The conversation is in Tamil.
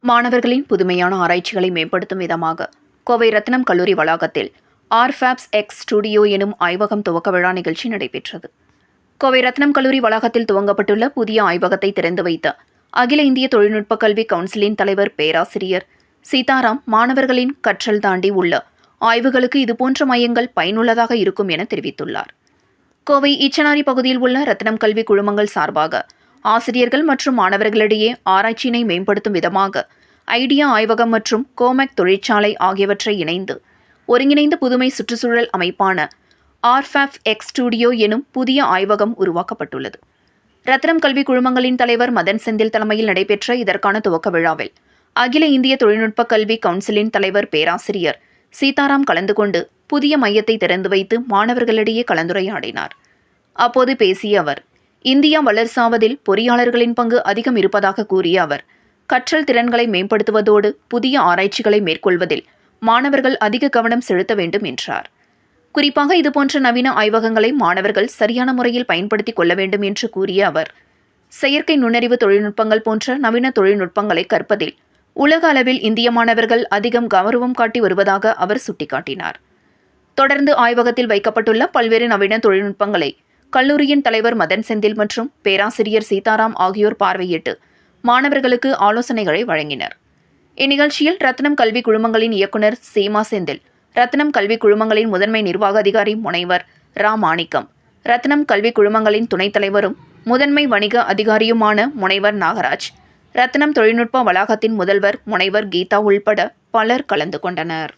மாணவர்களின் புதுமையான ஆராய்ச்சிகளை மேம்படுத்தும் விதமாக கோவை ரத்னம் கல்லூரி வளாகத்தில் ஆர்ஃபேப்ஸ் எக்ஸ் ஸ்டுடியோ எனும் ஆய்வகம் துவக்க விழா நிகழ்ச்சி நடைபெற்றது. கோவை ரத்னம் கல்லூரி வளாகத்தில் துவங்கப்பட்டுள்ள புதிய ஆய்வகத்தை திறந்து வைத்த அகில இந்திய தொழில்நுட்ப கல்வி கவுன்சிலின் தலைவர் பேராசிரியர் சீதாராம், மாணவர்களின் கற்றல் தாண்டி உள்ள ஆய்வுகளுக்கு இதுபோன்ற மையங்கள் பயனுள்ளதாக இருக்கும் என தெரிவித்துள்ளார். கோவை ஈச்சனாரி பகுதியில் உள்ள ரத்னம் கல்வி குழுமங்கள் சார்பாக ஆசிரியர்கள் மற்றும் மாணவர்களிடையே ஆராய்ச்சியினை மேம்படுத்தும் விதமாக ஐடியா ஆய்வகம் மற்றும் கோமேக் தொழிற்சாலை ஆகியவற்றை இணைந்து ஒருங்கிணைந்த புதுமை சுற்றுச்சூழல் அமைப்பான ஆர்ஃபேப்ஸ் எக்ஸ் ஸ்டுடியோ எனும் புதிய ஆய்வகம் உருவாக்கப்பட்டுள்ளது. ரத்னம் கல்வி குழுமங்களின் தலைவர் மதன் செந்தில் தலைமையில் நடைபெற்ற இதற்கான துவக்க விழாவில் அகில இந்திய தொழில்நுட்ப கல்வி கவுன்சிலின் தலைவர் பேராசிரியர் சீதாராம் கலந்து கொண்டு புதிய மையத்தை திறந்து வைத்து மாணவர்களிடையே கலந்துரையாடினார். அப்போது பேசிய அவர், இந்தியா வளர்ச்சாவதில் பொறியாளர்களின் பங்கு அதிகம் இருப்பதாக கூறிய அவர், கற்றல் திறன்களை மேம்படுத்துவதோடு புதிய ஆராய்ச்சிகளை மேற்கொள்வதில் மாணவர்கள் அதிக கவனம் செலுத்த வேண்டும் என்றார். குறிப்பாக இதுபோன்ற நவீன ஆய்வகங்களை மாணவர்கள் சரியான முறையில் பயன்படுத்திக் கொள்ள வேண்டும் என்று கூறிய அவர், செயற்கை நுண்ணறிவு தொழில்நுட்பங்கள் போன்ற நவீன தொழில்நுட்பங்களை கற்பதில் உலக அளவில் இந்திய மாணவர்கள் அதிகம் கௌரவம் காட்டி வருவதாக அவர் சுட்டிக்காட்டினார். தொடர்ந்து ஆய்வகத்தில் வைக்கப்பட்டுள்ள பல்வேறு நவீன தொழில்நுட்பங்களை கல்லூரியின் தலைவர் மதன் செந்தில் மற்றும் பேராசிரியர் சீதாராம் ஆகியோர் பார்வையிட்டு மாணவர்களுக்கு ஆலோசனைகளை வழங்கினர். இந்நிகழ்ச்சியில் ரத்னம் கல்வி குழுமங்களின் இயக்குநர் சீமா செந்தில், ரத்னம் கல்வி குழுமங்களின் முதன்மை நிர்வாக அதிகாரி முனைவர் ரா மாணிக்கம், ரத்னம் கல்வி குழுமங்களின் துணைத் தலைவரும் முதன்மை வணிக அதிகாரியுமான முனைவர் நாகராஜ், ரத்னம் தொழில்நுட்ப வளாகத்தின் முதல்வர் முனைவர் கீதா உள்பட பலர் கலந்து கொண்டனர்.